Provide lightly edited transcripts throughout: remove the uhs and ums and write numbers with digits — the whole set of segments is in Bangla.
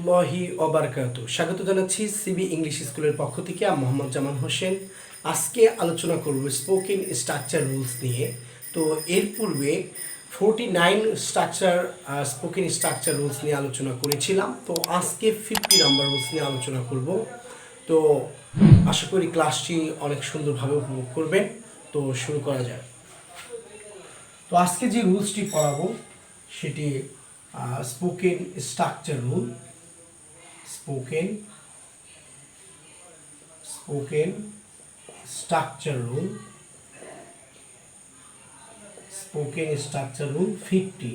রহমতুল্লাহি ওবারাকাতু। স্বাগত জানাচ্ছি সিবি ইংলিশ স্কুলের পক্ষ থেকে। আমি মোহাম্মদ জামান হোসেন। আজকে আলোচনা করব স্পোকেন স্ট্রাকচার রুলস নিয়ে। তো এর পূর্বে 49 স্পোকেন স্ট্রাকচার রুলস নিয়ে আলোচনা করেছিলাম। তো আজকে 50 নাম্বার রুলস নিয়ে আলোচনা করব। তো আশা করি ক্লাসটি অনেক সুন্দরভাবে উপভোগ করবেন। তো শুরু করা যায়। তো আজকে যে রুলসটি পড়াবো সেটি spoken structure rule. Spoken structure rule 50।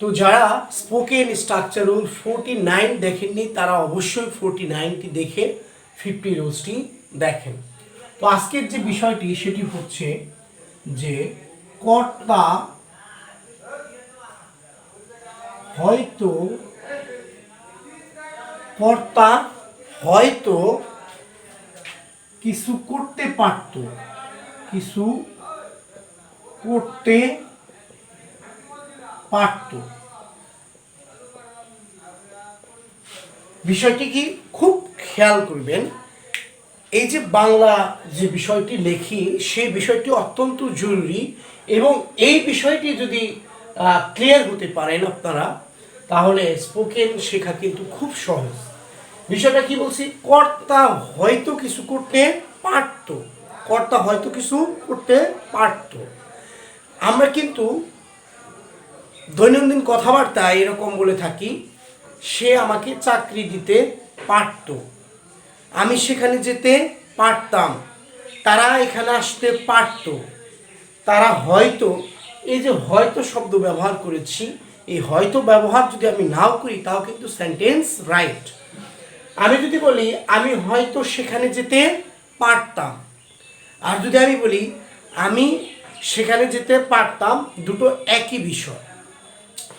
তো যারা স্পোকেন স্ট্রাকচার রুল 49 দেখেননি তারা অবশ্যই 49টি দেখে 50 রুলসটি দেখেন। তো আজকের যে বিষয়টি সেটি হচ্ছে যে কর্তা হয়তো কিছু করতে পারত, বিষয়টি কি খুব খেয়াল করবেন। এই যে বাংলা যে বিষয়টি লেখি সেই বিষয়টি অত্যন্ত জরুরি, এবং এই বিষয়টি যদি ক্লিয়ার হতে পারেন আপনারা, তাহলে স্পোকেন শেখা কিন্তু খুব সহজ। বিষয়টা কি বলছি, কর্তা হয়তো কিছু করতে পারত। আমরা কিন্তু দৈনন্দিন কথাবার্তায় এরকম বলে থাকি, সে আমাকে চাকরি দিতে পারত, আমি সেখানে যেতে পারতাম, তারা এখানে আসতে পারত, তারা হয়তো। এই যে হয়তো শব্দ ব্যবহার করেছি, এই হয়তো ব্যবহার যদি আমি নাও করি তাও কিন্তু সেন্টেন্স রাইট। আমি যদি বলি আমি হয়তো সেখানে যেতে পারতাম, আর যদি আমি বলি আমি সেখানে যেতে পারতাম, দুটো একই বিষয়।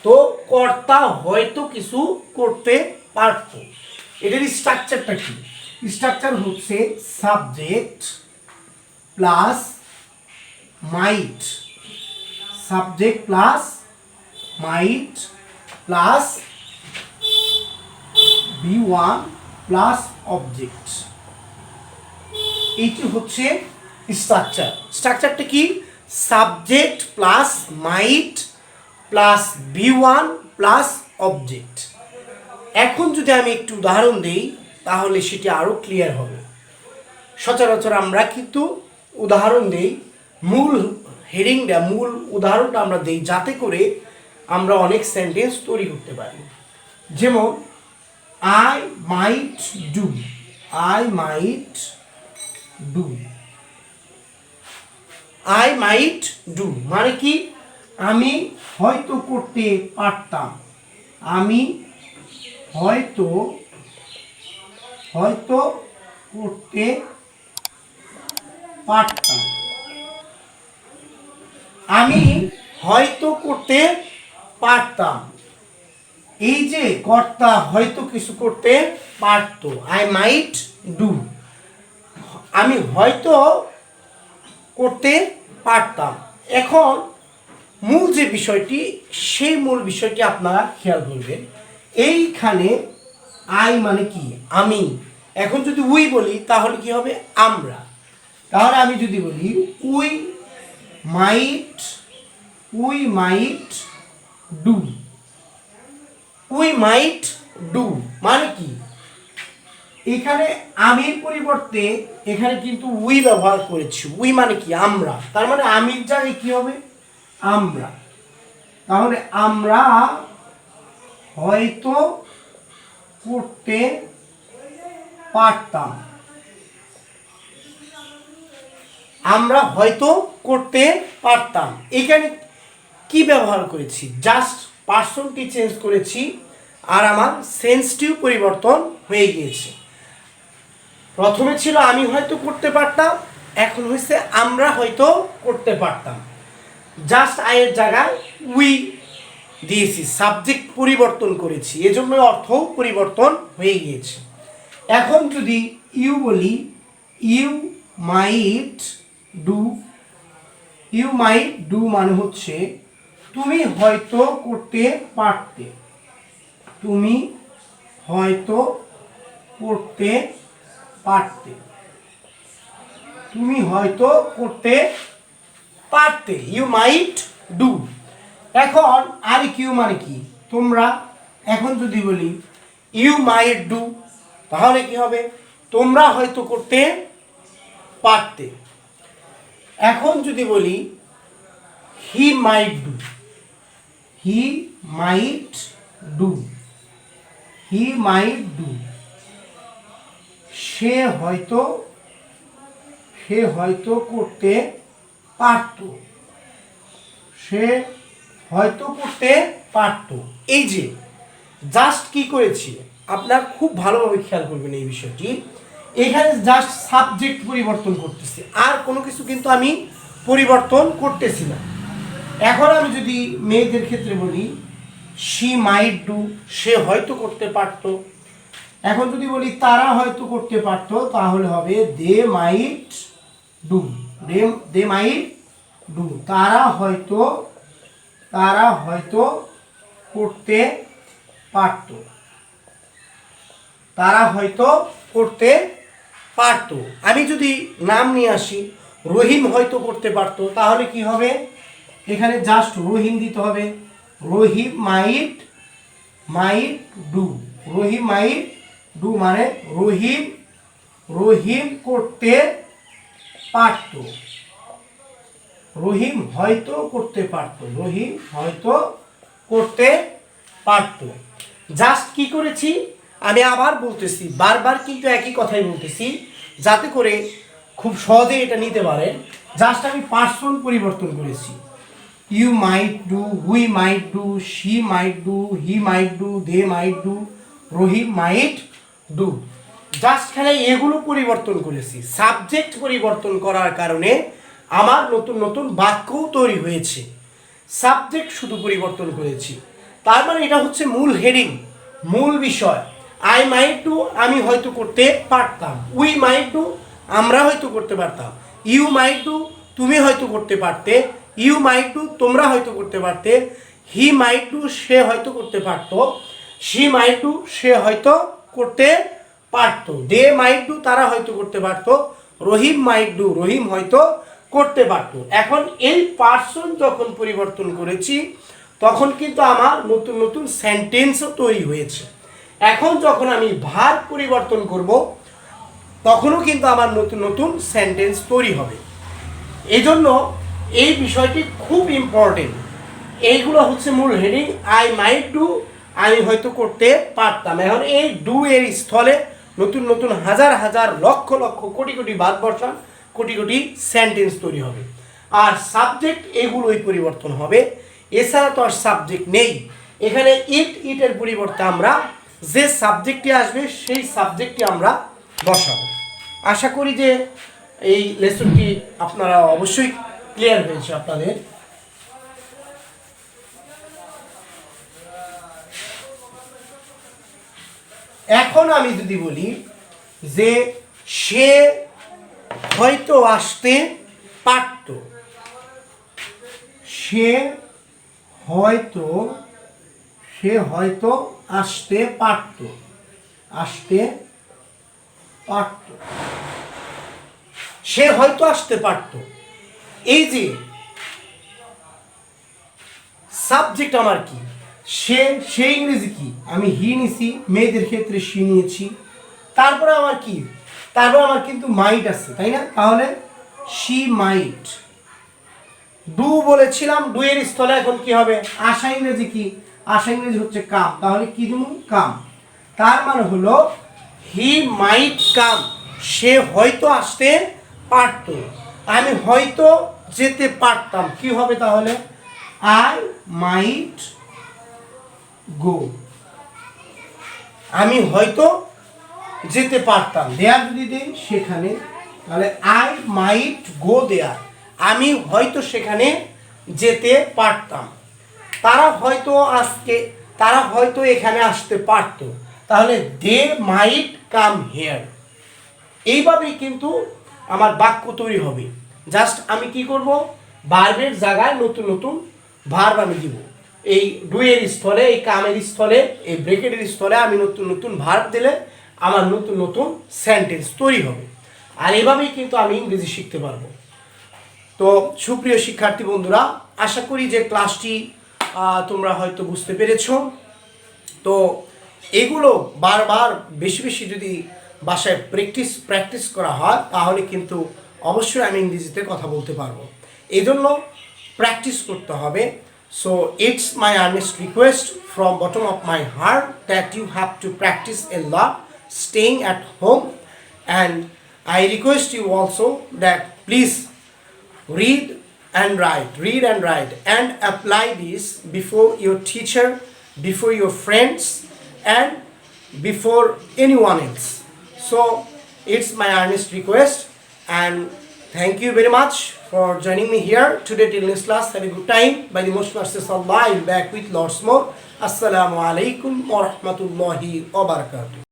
তো কর্তা হয়তো কিছু করতে পারত। এটার স্ট্রাকচারটা কি? স্ট্রাকচার হচ্ছে সাবজেক্ট প্লাস মাইট, প্লাস B1 প্লাস অবজেক্ট। এইটি হচ্ছে স্ট্রাকচারটা কি? সাবজেক্ট প্লাস মাইট প্লাস B1 প্লাস অবজেক্ট। এখন যদি আমি একটু উদাহরণ দিই তাহলে সেটি আরো ক্লিয়ার হবে। সচরাচর আমরা কিন্তু উদাহরণ দেই, মূল উদাহরণটা আমরা দেই যাতে করে আমরা অনেক সেন্টেন্স তৈরি করতে পারি। যেমন I might do মানে কি? আমি হয়তো করতে পারতাম, আমি হয়তো করতে পারতাম, আমি হয়তো করতে পারতাম। এই যে কর্তা হয়তো কিছু করতে পারত, আই মাইট ডু, আমি হয়তো করতে পারতাম। এখন মূল যে বিষয়টি, সেই মূল বিষয়টি আপনারা খেয়াল করবেন। এইখানে আই মানে কি? আমি। এখন যদি উই বলি তাহলে কি হবে? আমরা। তাহলে আমি যদি বলি উই মাইট ডু মানে কি? এখানে আমির পরিবর্তে এখানে কিন্তু উই ব্যবহার করেছি। উই মানে কি? আমরা। তার মানে আমির জায়গায় কি হবে? আমরা। তাহলে আমরা হয়তো করতে পারতাম, এখানে কি ব্যবহার করেছি? জাস্ট পার্সনটি চেঞ্জ করেছি আর আমার সেন্সটিও পরিবর্তন হয়ে গিয়েছে। প্রথমে ছিল আমি হয়তো করতে পারতাম, এখন হয়েছে আমরা হয়তো করতে পারতাম। জাস্ট আয়ের জায়গায় উই দিয়েছি, সাবজেক্ট পরিবর্তন করেছি, এজন্য অর্থ পরিবর্তন হয়ে গিয়েছে। এখন যদি ইউ বলি, ইউ মাইট ডু মানে হচ্ছে তুমি হয়তো করতে পারতে, তুমি হয়তো করতে পারতে, তুমি হয়তো করতে পারতে, ইউ মাইট ডু। এখন আর কিউ মানে কি, তোমরা। এখন যদি বলি ইউ মাইট ডু, তাহলে কি হবে, তোমরা হয়তো করতে পারতে। এখন যদি বলি he might do, he might do, he might do, সে হয়তো, সে হয়তো করতে পারত, সে হয়তো করতে পারত। এই যে জাস্ট কি করেছি, আপনার খুব ভালোভাবে খেয়াল করবেন এই বিষয়টি। এখানে জাস্ট সাবজেক্ট পরিবর্তন করতেছি, আর কোনো কিছু কিন্তু আমি পরিবর্তন করতেছি না। এখন আমি যদি মেয়েদের ক্ষেত্রে বলি শি মাইট ডু, সে হয়তো করতে পারত। এখন যদি বলি তারা হয়তো করতে পারত, তাহলে হবে দে might do, they might do, তারা হয়তো, তারা হয়তো করতে পারত, তারা হয়তো করতে পারত। আমি যদি নাম নিয়ে আসি, রহিম হয়তো করতে পারত, তাহলে কি হবে, এখানে জাস্ট রহিম দিতে হবে, রহিম মাইট, মাইট ডু, রহিম মাইট ডু মানে রহিম, রহিম করতে পারত, রহিম হয়তো করতে পারত, রহিম হয়তো করতে পারত। জাস্ট কি করেছি, আমি আবার বলতেছি, বারবার কিন্তু একই কথাই বলতেছি, যাতে করে খুব সহজে এটা নিতে পারেন। জাস্ট আমি পার্সন পরিবর্তন করেছি, you might do, we might do, she might do, he might do, they might do, Rahim might do. Just খালি এগুলো পরিবর্তন করেছি। সাবজেক্ট পরিবর্তন করার কারণে আমার নতুন নতুন বাক্যও তৈরি হয়েছে। সাবজেক্ট শুধু পরিবর্তন করেছি, তার মানে এটা হচ্ছে মূল হেডিং, মূল বিষয়। আই মাইট ডু, আমি হয়তো করতে পারতাম। উই মাইট ডু, আমরা হয়তো করতে পারতাম। ইউ মাইট ডু, তুমি হয়তো করতে পারতে। ইউ মাইট ডু, তোমরা হয়তো করতে পারতে। হি মাইট ডু, সে হয়তো করতে পারতো। শি মাইট ডু, সে হয়তো করতে পারতো। দে মাইট ডু, তারা হয়তো করতে পারতো। রহিম মাইট ডু, রহিম হয়তো করতে পারতো। এখন এই পার্সন যখন পরিবর্তন করেছি, তখন কিন্তু আমার নতুন নতুন সেন্টেন্সও তৈরি হয়েছে। এখন যখন আমি ভার্ব পরিবর্তন করব, তখনও কিন্তু আমার নতুন নতুন সেন্টেন্স তৈরি হবে। এই জন্য এই বিষয়টি খুব ইম্পর্টেন্ট। এইগুলো হচ্ছে মূল হেডিং। আই মাইট ডু, আমি হয়তো করতে পারতাম। এখন এই ডু এর স্থলে নতুন নতুন হাজার হাজার লক্ষ লক্ষ কোটি কোটি বাদ বসান, কোটি কোটি সেন্টেন্স তৈরি হবে। আর সাবজেক্ট এগুলোই পরিবর্তন হবে, এছাড়া তো আর সাবজেক্ট নেই। এখানে ইটের পরিবর্তে আমরা যে সাবজেক্টটি আসবে সেই সাবজেক্টটি আমরা বসাবো। আশা করি যে এই লেসনটি আপনারা অবশ্যই ক্লিয়ার হয়েছে আপনাদের। এখন আমি যদি বলি যে সে হয়তো আসতে পারত, সে হয়তো, সে হয়তো আসতে পারত, আসতে পারত, সে হয়তো আসতে পারত। এই যে সাবজেক্ট আমার কি, সে, সে ইংরেজি কি, আমি হি নিছি, মেয়েদের ক্ষেত্রে সি নিয়েছি। তারপরে আমার কি, তারপর আমার কিন্তু মাইট আছে, তাই না? তাহলে শি মাইট। ডু বলেছিলাম, ডু এর স্থলে এখন কি হবে, আশা ইংরেজি কি, আশা ইংরেজি হচ্ছে কাম, তাহলে কি দেবো, কাম। তার মানে হলো হি মাইট কাম, সে হয়তো আসতে পারত। আমি হয়তো যেতে পারতাম, কি হবে তাহলে, আই মাইট গো। আমি হয়তো যেতে পারতাম, দেয়ার যদি দেই সেখানে, তাহলে আই মাইট গো দেয়ার, আমি হয়তো সেখানে যেতে পারতাম। তারা হয়তো আজকে, তারা হয়তো এখানে আসতে পারতো, তাহলে দে মাইট কাম হিয়ার। এইভাবেই কিন্তু আমার বাক্য তৈরি হবে। জাস্ট আমি কি করব, ভার্বের জায়গায় নতুন নতুন ভার্ব আমি দিব। এই ডু এর স্থলে, এই কামের স্থলে, এই ব্রেকেটের স্থলে আমি নতুন নতুন ভার্ব দিলে আমার নতুন নতুন সেন্টেন্স তৈরি হবে। আর এভাবেই কিন্তু আমি ইংরেজি শিখতে পারবো। তো সুপ্রিয় শিক্ষার্থী বন্ধুরা, আশা করি যে ক্লাসটি তোমরা হয়তো বুঝতে পেরেছো। তো এগুলো বারবার বেশি বেশি যদি বাসায় প্র্যাকটিস করা হয় তাহলে কিন্তু অবশ্যই আমি ইংরেজিতে কথা বলতে পারবো। এই জন্য প্র্যাকটিস করতে হবে। So it's my earnest request from bottom of my heart that you have to practice a lot staying at home, and I request you also that please read and write and apply this before your teacher, before your friends, and before anyone else. So it's my earnest request, and thank you very much for joining me here today till next class. Have a good time. By the most mercies of Allah, I'll back with lots more. Assalamu alaikum wa rahmatullahi wa barakatuh.